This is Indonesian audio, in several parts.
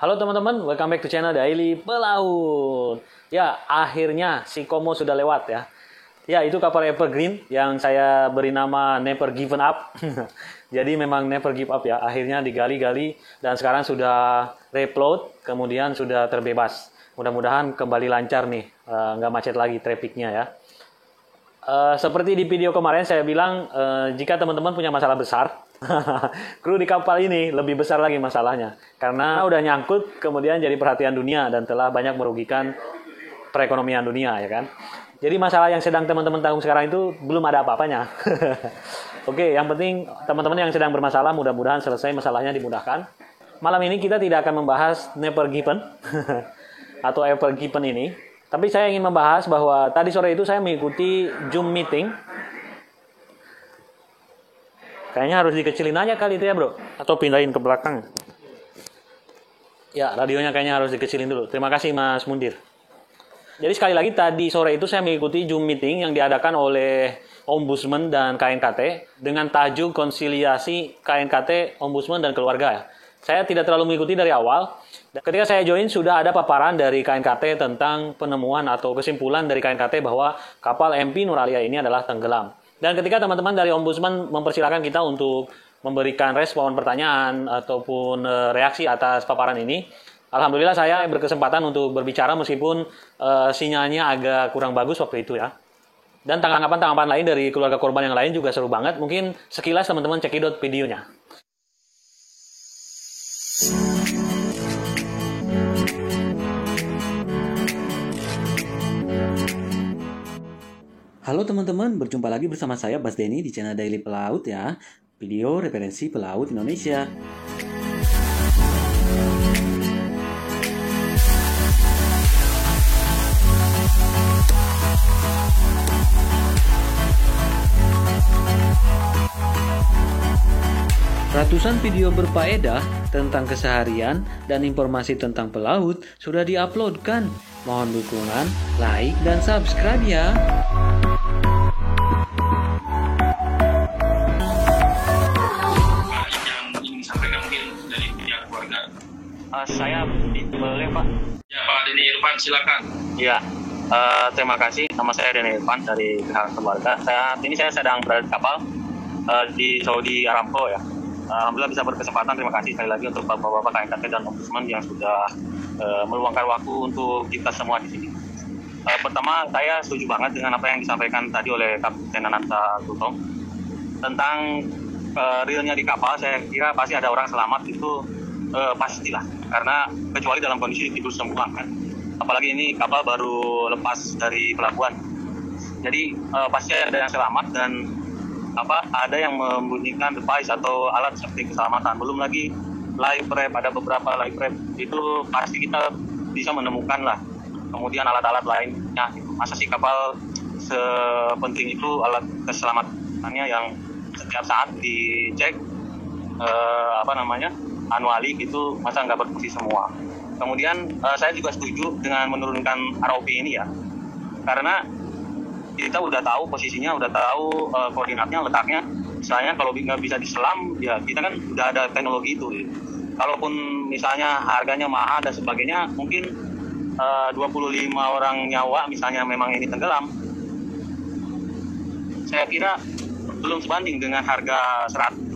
Halo teman-teman, welcome back to channel Daily Pelaut. Ya, akhirnya si Como sudah lewat ya. Ya, itu kapal Evergreen yang saya beri nama Never Given Up. Jadi memang never give up ya. Akhirnya digali-gali dan sekarang sudah refloat, kemudian sudah terbebas. Mudah-mudahan kembali lancar nih, nggak macet lagi trafficnya ya. Seperti di video kemarin saya bilang, jika teman-teman punya masalah besar, kru di kapal ini lebih besar lagi masalahnya. Karena udah nyangkut, kemudian jadi perhatian dunia dan telah banyak merugikan perekonomian dunia ya kan. Jadi masalah yang sedang teman-teman tanggung sekarang itu belum ada apa-apanya. Oke, yang penting teman-teman yang sedang bermasalah mudah-mudahan selesai masalahnya dimudahkan. Malam ini kita tidak akan membahas Never Given atau Ever Given ini. Tapi saya ingin membahas bahwa tadi sore itu saya mengikuti Zoom meeting. Kayaknya harus dikecilin aja kali itu ya bro. Atau pindahin ke belakang. Ya, radionya kayaknya harus dikecilin dulu. Terima kasih Mas Mundir. Jadi sekali lagi tadi sore itu saya mengikuti Zoom meeting yang diadakan oleh Ombudsman dan KNKT dengan tajuk konsiliasi KNKT, Ombudsman dan keluarga. Saya tidak terlalu mengikuti dari awal. Ketika saya join sudah ada paparan dari KNKT tentang penemuan atau kesimpulan dari KNKT bahwa kapal MP Nuralia ini adalah tenggelam. Dan ketika teman-teman dari Ombudsman mempersilahkan kita untuk memberikan respon pertanyaan ataupun reaksi atas paparan ini, alhamdulillah saya berkesempatan untuk berbicara meskipun sinyalnya agak kurang bagus waktu itu ya. Dan tanggapan-tanggapan lain dari keluarga korban yang lain juga seru banget. Mungkin sekilas teman-teman cekidot videonya. Halo teman-teman, berjumpa lagi bersama saya Bas Denny di channel Daily Pelaut ya. Video referensi pelaut Indonesia. Ratusan video berfaedah tentang keseharian dan informasi tentang pelaut sudah diuploadkan. Mohon dukungan, like, dan subscribe ya. Yang ingin disampaikan mungkin dari pihak keluarga. Saya boleh Pak? Ya Pak Denny Irfan silakan. Ya, terima kasih. Nama saya Denny Irfan dari pihak keluarga. Saya sedang berada di kapal di Saudi Aramco ya. Alhamdulillah bisa berkesempatan. Terima kasih sekali lagi untuk Bapak-Bapak KNKT dan Ombudsman yang sudah meluangkan waktu untuk kita semua di sini. Pertama, saya setuju banget dengan apa yang disampaikan tadi oleh Kapten Ananta Tutong tentang realnya di kapal. Saya kira pasti ada orang selamat itu pastilah, karena kecuali dalam kondisi tidur semua kan. Apalagi ini kapal baru lepas dari pelabuhan, jadi pasti ada yang selamat dan ada yang membunyikan device atau alat seperti keselamatan. Belum lagi live rep, ada beberapa live rep itu pasti kita bisa menemukan lah. Kemudian alat-alat lainnya, masa sih kapal sepenting itu alat keselamatannya yang setiap saat dicek anuali gitu, masa nggak berfungsi semua. Kemudian saya juga setuju dengan menurunkan ROV ini ya, karena kita udah tahu posisinya, udah tahu koordinatnya, letaknya. Misalnya kalau nggak bisa diselam, ya kita kan udah ada teknologi itu. Gitu. Kalaupun misalnya harganya mahal dan sebagainya, mungkin 25 orang nyawa misalnya memang ini tenggelam, saya kira belum sebanding dengan harga 100.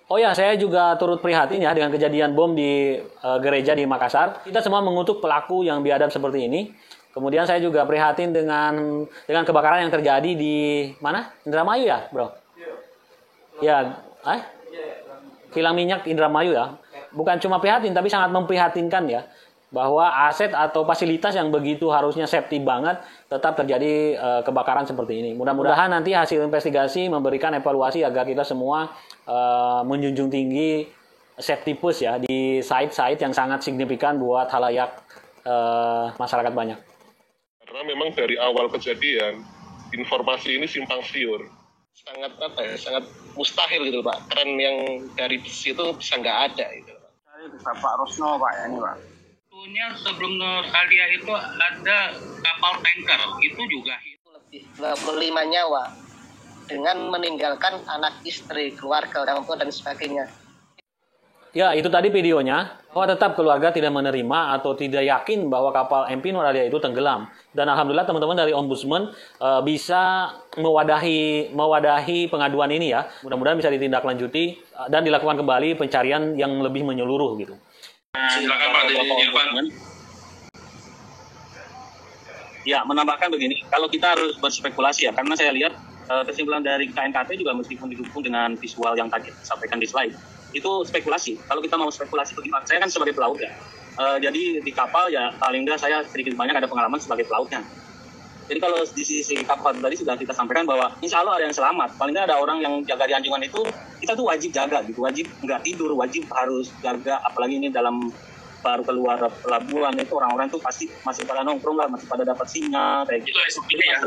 Oh ya, saya juga turut prihatin ya dengan kejadian bom di gereja di Makassar. Kita semua mengutuk pelaku yang biadab seperti ini. Kemudian saya juga prihatin dengan kebakaran yang terjadi di mana? Indramayu ya, bro? Ya, kilang minyak Indramayu ya. Bukan cuma prihatin, tapi sangat memprihatinkan ya. Bahwa aset atau fasilitas yang begitu harusnya safety banget, tetap terjadi kebakaran seperti ini. Mudah-mudahan nanti hasil investigasi memberikan evaluasi agar kita semua menjunjung tinggi safety push ya di site-site yang sangat signifikan buat halayak masyarakat banyak. Karena memang dari awal kejadian informasi ini simpang siur, sangat mustahil gitu Pak. Tren yang dari situ bisa nggak ada gitu. Bapak Rosno Pak ini Pak. Sebetulnya sebelum Nuralia itu ada kapal tanker, itu juga Lebih 25 nyawa dengan meninggalkan anak istri, keluarga, orang tua dan sebagainya. Ya, itu tadi videonya. Bahwa tetap keluarga tidak menerima atau tidak yakin bahwa kapal MV Nur Alia itu tenggelam. Dan alhamdulillah teman-teman dari Ombudsman bisa mewadahi pengaduan ini ya. Mudah-mudahan bisa ditindaklanjuti dan dilakukan kembali pencarian yang lebih menyeluruh gitu. Silakan Pak Denny Irfan. Ya, menambahkan begini, kalau kita harus berspekulasi ya, karena saya lihat kesimpulan dari KNKT juga meskipun didukung dengan visual yang tadi disampaikan di slide, itu spekulasi. Kalau kita mau spekulasi bagaimana? Saya kan sebagai pelaut ya. Jadi di kapal ya paling enggak saya sedikit banyak ada pengalaman sebagai pelautnya. Jadi kalau di sisi kapal tadi sudah kita sampaikan bahwa insya Allah ada yang selamat. Paling enggak ada orang yang jaga di anjungan itu, kita tuh wajib jaga gitu. Wajib nggak tidur, wajib harus jaga. Apalagi ini dalam baru keluar pelabuhan itu orang-orang tuh pasti masih pada nongkrong lah, masih pada dapat sinyal kayak gitu. Itu SOP-nya ya,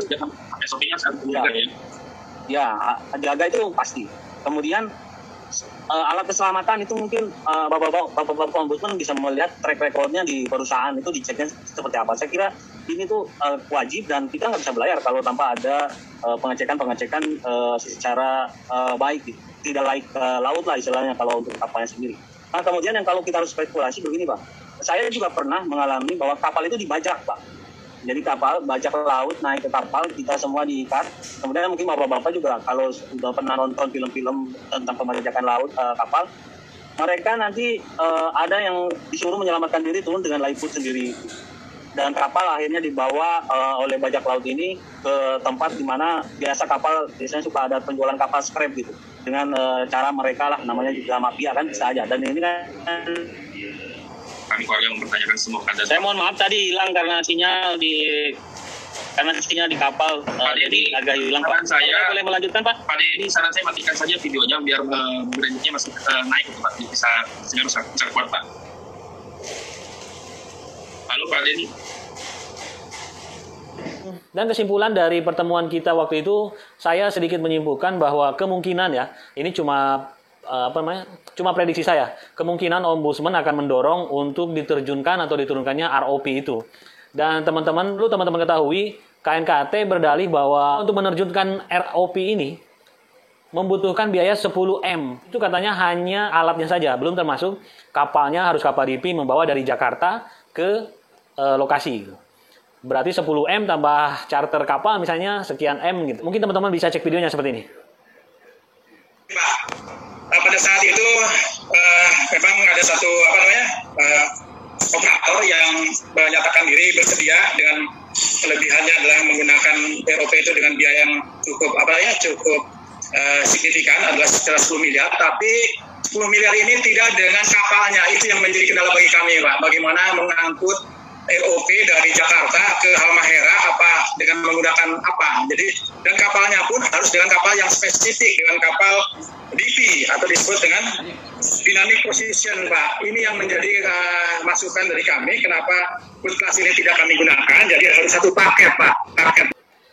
SOP-nya satu Ya, ya, jaga itu pasti. Kemudian alat keselamatan itu mungkin bapak-bapak ombudsman bisa melihat track recordnya di perusahaan itu diceknya seperti apa. Saya kira ini tuh wajib dan kita nggak bisa belayar kalau tanpa ada pengecekan secara baik, tidak laik laut lah istilahnya kalau untuk kapalnya sendiri. Nah kemudian yang kalau kita harus spekulasi begini Pak, saya juga pernah mengalami bahwa kapal itu dibajak Pak. Jadi kapal, bajak laut, naik ke kapal, kita semua diikat. Kemudian mungkin bapak-bapak juga kalau sudah pernah nonton film-film tentang pembajakan laut kapal, mereka nanti ada yang disuruh menyelamatkan diri turun dengan lifeboat sendiri. Dan kapal akhirnya dibawa oleh bajak laut ini ke tempat di mana biasanya suka ada penjualan kapal scrap gitu. Dengan cara mereka lah, namanya juga mafia kan bisa aja. Dan ini kan kami keluarga mempertanyakan semua keadaan. saya mohon maaf tadi hilang karena sinyal di kapal jadi agak hilang Pak. Saya boleh melanjutkan Pak? Pak Denny, saran saya matikan saja videonya biar berikutnya masih naik Pak, bisa kuat Pak. Halo Pak Denny. Dan kesimpulan dari pertemuan kita waktu itu, saya sedikit menyimpulkan bahwa kemungkinan ya, ini cuma prediksi saya. Kemungkinan Ombudsman akan mendorong untuk diterjunkan atau diturunkannya ROP itu. Dan teman-teman ketahui, KNKT berdalih bahwa untuk menerjunkan ROP ini membutuhkan biaya 10M. Itu katanya hanya alatnya saja, belum termasuk kapalnya harus kapal DP membawa dari Jakarta ke lokasi. Berarti 10M tambah charter kapal misalnya sekian M gitu. Mungkin teman-teman bisa cek videonya seperti ini. Pak, pada saat itu memang ada satu operator yang menyatakan diri bersedia dengan kelebihannya adalah menggunakan ROP itu dengan biaya yang cukup signifikan adalah sekitar 10 miliar, tapi 10 miliar ini tidak dengan kapalnya. Itu yang menjadi kendala bagi kami Pak, bagaimana mengangkut ROP dari Jakarta ke Halmahera dengan menggunakan apa. Jadi dan kapalnya pun harus dengan kapal yang spesifik, dengan kapal DP atau disebut dengan dynamic position Pak. Ini yang menjadi masukan dari kami kenapa bus kelas ini tidak kami gunakan. Jadi harus satu paket Pak.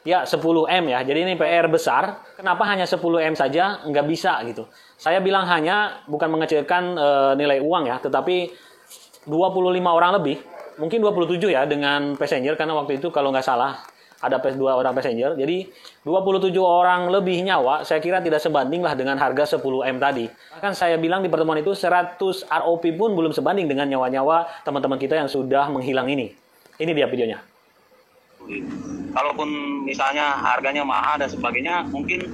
Ya 10M ya, jadi ini PR besar. Kenapa hanya 10M saja? Nggak bisa gitu. Saya bilang hanya bukan mengecilkan nilai uang ya, tetapi 25 orang lebih. Mungkin 27 ya dengan passenger, karena waktu itu kalau nggak salah ada 2 orang passenger. Jadi 27 orang lebih nyawa saya kira tidak sebanding lah dengan harga 10M tadi. Bahkan saya bilang di pertemuan itu 100 ROP pun belum sebanding dengan nyawa-nyawa teman-teman kita yang sudah menghilang ini. Ini dia videonya. Kalaupun misalnya harganya mahal dan sebagainya, mungkin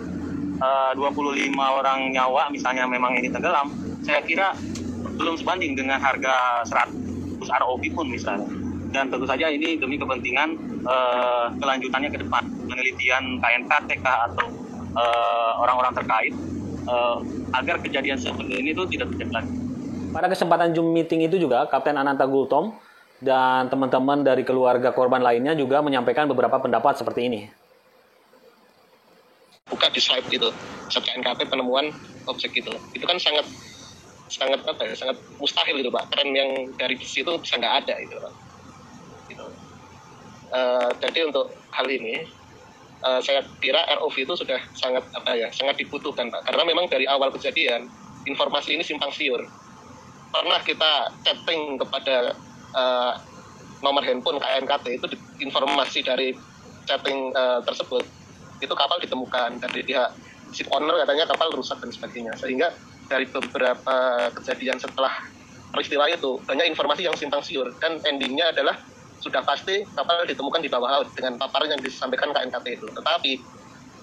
25 orang nyawa misalnya memang ini tenggelam, saya kira belum sebanding dengan harga 100 ROP pun misalnya. Dan tentu saja ini demi kepentingan kelanjutannya ke depan, penelitian KNKT atau orang-orang terkait agar kejadian seperti ini itu tidak terjadi lagi. Pada kesempatan Zoom meeting itu juga Kapten Ananta Gultom dan teman-teman dari keluarga korban lainnya juga menyampaikan beberapa pendapat seperti ini. Buka di slide itu, KNKT penemuan objek itu kan sangat mustahil gitu Pak. Tren yang dari situ bisa nggak ada itu Pak. Gitu. Jadi untuk hal ini saya kira ROV itu sudah sangat dibutuhkan Pak. Karena memang dari awal kejadian informasi ini simpang siur. Pernah kita chatting kepada nomor handphone KNKT itu informasi dari chatting tersebut itu kapal ditemukan dari pihak ship owner, katanya kapal rusak dan sebagainya, sehingga dari beberapa kejadian setelah peristiwa itu banyak informasi yang simpang siur dan endingnya adalah sudah pasti kapal ditemukan di bawah laut dengan paparan yang disampaikan KNKT itu. Tetapi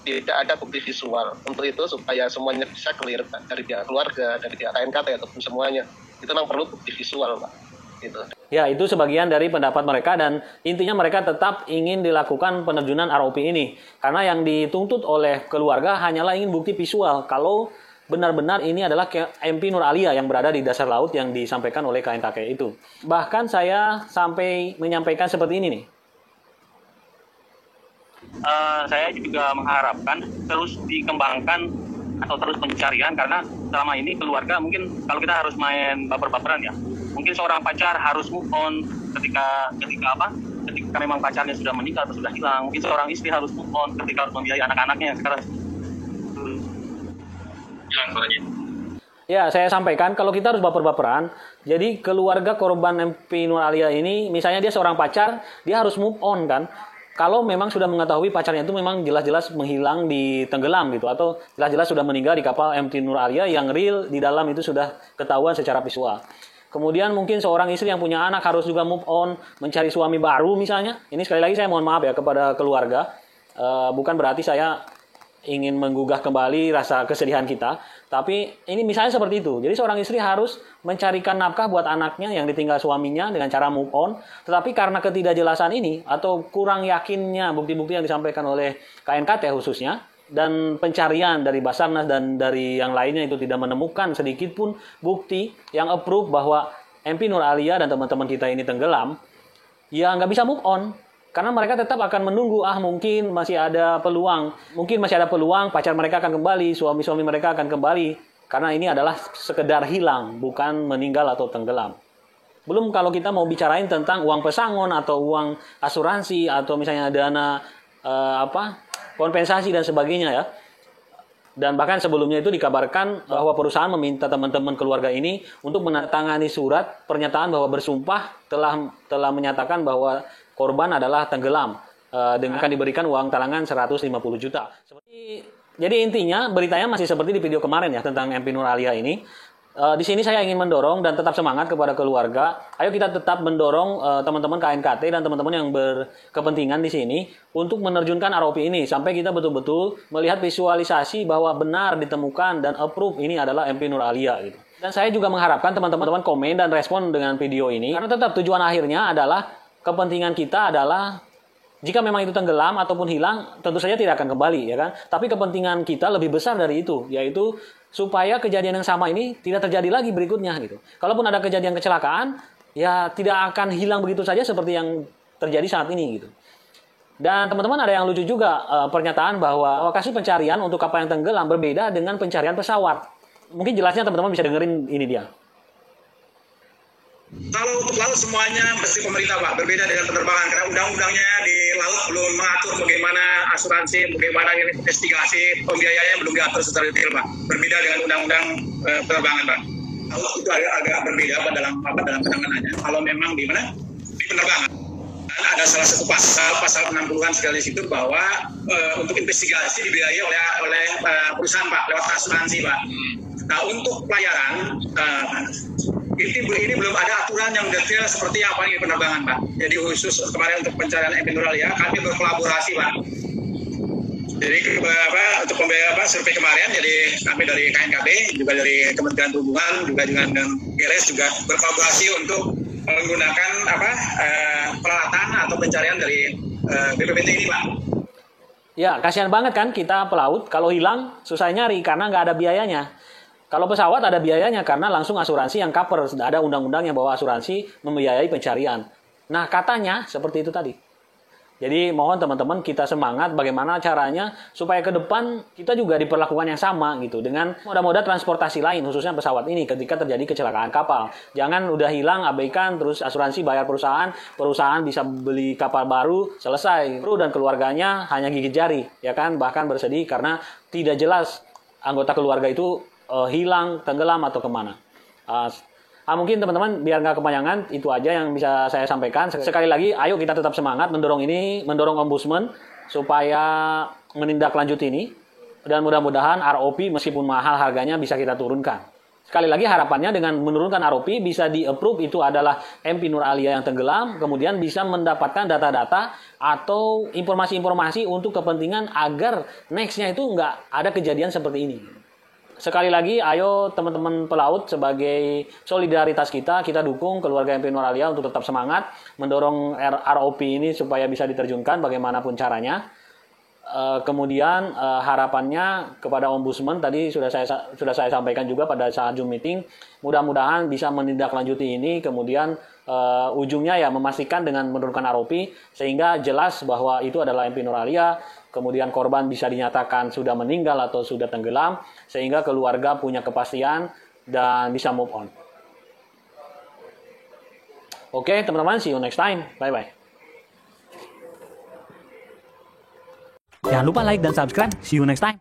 tidak ada bukti visual. Untuk itu supaya semuanya bisa clear dari pihak keluarga, dari pihak KNKT ataupun semuanya, itu memang perlu bukti visual, Pak. Gitu. Ya, itu sebagian dari pendapat mereka dan intinya mereka tetap ingin dilakukan penerjunan ROP ini. Karena yang dituntut oleh keluarga hanyalah ingin bukti visual kalau benar-benar ini adalah MP Nur Alia yang berada di dasar laut yang disampaikan oleh KNKT itu. Bahkan saya sampai menyampaikan seperti ini nih. Saya juga mengharapkan terus dikembangkan atau terus pencarian karena selama ini keluarga mungkin kalau kita harus main baper-baperan ya. Mungkin seorang pacar harus move on ketika memang pacarnya sudah menikah atau sudah hilang. Mungkin seorang istri harus move on ketika harus membiayai anak-anaknya sekarang. Hilang suaranya. Ya, saya sampaikan kalau kita harus baper-baperan, jadi keluarga korban MP Nur Alia ini, misalnya dia seorang pacar, dia harus move on kan. Kalau memang sudah mengetahui pacarnya itu memang jelas-jelas menghilang di tenggelam gitu, atau jelas-jelas sudah meninggal di kapal MT Nur Alia yang real di dalam itu sudah ketahuan secara visual. Kemudian mungkin seorang istri yang punya anak harus juga move on, mencari suami baru misalnya. Ini sekali lagi saya mohon maaf ya kepada keluarga. Bukan berarti saya ingin menggugah kembali rasa kesedihan kita. Tapi ini misalnya seperti itu. Jadi seorang istri harus mencarikan nafkah buat anaknya yang ditinggal suaminya dengan cara move on. Tetapi karena ketidakjelasan ini atau kurang yakinnya bukti-bukti yang disampaikan oleh KNKT khususnya, dan pencarian dari Basarnas dan dari yang lainnya itu tidak menemukan sedikit pun bukti yang approve bahwa MP Nur Alia dan teman-teman kita ini tenggelam, ya nggak bisa move on. Karena mereka tetap akan menunggu, mungkin masih ada peluang pacar mereka akan kembali, suami-suami mereka akan kembali. Karena ini adalah sekedar hilang, bukan meninggal atau tenggelam. Belum kalau kita mau bicarain tentang uang pesangon atau uang asuransi atau misalnya dana kompensasi dan sebagainya ya. Dan bahkan sebelumnya itu dikabarkan bahwa perusahaan meminta teman-teman keluarga ini untuk menandatangani surat pernyataan bahwa bersumpah telah menyatakan bahwa korban adalah tenggelam dengan akan diberikan uang talangan 150 juta. Jadi intinya beritanya masih seperti di video kemarin ya tentang MP Nur Alia ini. Di sini saya ingin mendorong dan tetap semangat kepada keluarga. Ayo kita tetap mendorong teman-teman KNKT dan teman-teman yang berkepentingan di sini untuk menerjunkan ROP ini sampai kita betul-betul melihat visualisasi bahwa benar ditemukan dan approve ini adalah MP Nur Alia gitu. Dan saya juga mengharapkan teman-teman komen dan respon dengan video ini karena tetap tujuan akhirnya adalah kepentingan kita adalah jika memang itu tenggelam ataupun hilang, tentu saja tidak akan kembali, ya kan? Tapi kepentingan kita lebih besar dari itu, yaitu supaya kejadian yang sama ini tidak terjadi lagi berikutnya, gitu. Kalaupun ada kejadian kecelakaan, ya tidak akan hilang begitu saja seperti yang terjadi saat ini, gitu. Dan teman-teman ada yang lucu juga pernyataan bahwa lokasi pencarian untuk kapal yang tenggelam berbeda dengan pencarian pesawat. Mungkin jelasnya teman-teman bisa dengerin ini dia. Kalau untuk laut semuanya mesti pemerintah Pak, berbeda dengan penerbangan karena undang-undangnya di laut belum mengatur bagaimana asuransi, bagaimana investigasi, pembiayaannya belum diatur secara detail Pak. Berbeda dengan undang-undang penerbangan Pak. Laut itu agak berbeda Pak dalam penanganannya. Kalau memang di mana di penerbangan ada salah satu pasal 60-an sekali di situ bahwa untuk investigasi dibiayai oleh perusahaan Pak lewat asuransi Pak. Nah untuk pelayaran ini belum ada aturan yang detail seperti apa ini penerbangan Pak. Jadi khusus kemarin untuk pencarian MP Nur Alia kami berkolaborasi Pak. Jadi untuk survei kemarin jadi kami dari KNKB juga dari Kementerian Perhubungan juga dengan GRS juga berkolaborasi untuk menggunakan peralatan atau pencarian dari BPPT ini Pak. Ya kasihan banget kan kita pelaut kalau hilang susah nyari karena nggak ada biayanya. Kalau pesawat ada biayanya karena langsung asuransi yang cover. Ada undang-undangnya bahwa asuransi membiayai pencarian. Nah katanya seperti itu tadi. Jadi mohon teman-teman kita semangat bagaimana caranya supaya ke depan kita juga diperlakukan yang sama gitu. Dengan moda-moda transportasi lain khususnya pesawat ini ketika terjadi kecelakaan kapal. Jangan udah hilang abaikan terus asuransi bayar perusahaan bisa beli kapal baru selesai. Kru dan keluarganya hanya gigit jari ya kan bahkan bersedih karena tidak jelas anggota keluarga itu hilang, tenggelam atau kemana. Mungkin teman-teman biar nggak kepanjangan itu aja yang bisa saya sampaikan. Sekali lagi, ayo kita tetap semangat mendorong ombudsman supaya menindaklanjuti ini dan mudah-mudahan ROP meskipun mahal harganya bisa kita turunkan. Sekali lagi harapannya dengan menurunkan ROP bisa di-approve itu adalah MP Nur Alia yang tenggelam, kemudian bisa mendapatkan data-data atau informasi-informasi untuk kepentingan agar next-nya itu nggak ada kejadian seperti ini. Sekali lagi, ayo teman-teman pelaut sebagai solidaritas kita dukung keluarga MP Nur Alia untuk tetap semangat, mendorong ROP ini supaya bisa diterjunkan bagaimanapun caranya. Kemudian harapannya kepada Ombudsman tadi sudah saya sampaikan juga pada saat Zoom meeting, mudah-mudahan bisa menindaklanjuti ini, kemudian ujungnya ya memastikan dengan menurunkan ROP sehingga jelas bahwa itu adalah MP Nur Alia, kemudian korban bisa dinyatakan sudah meninggal atau sudah tenggelam sehingga keluarga punya kepastian dan bisa move on. Oke, teman-teman, see you next time. Bye-bye. Jangan lupa like dan subscribe. See you next time.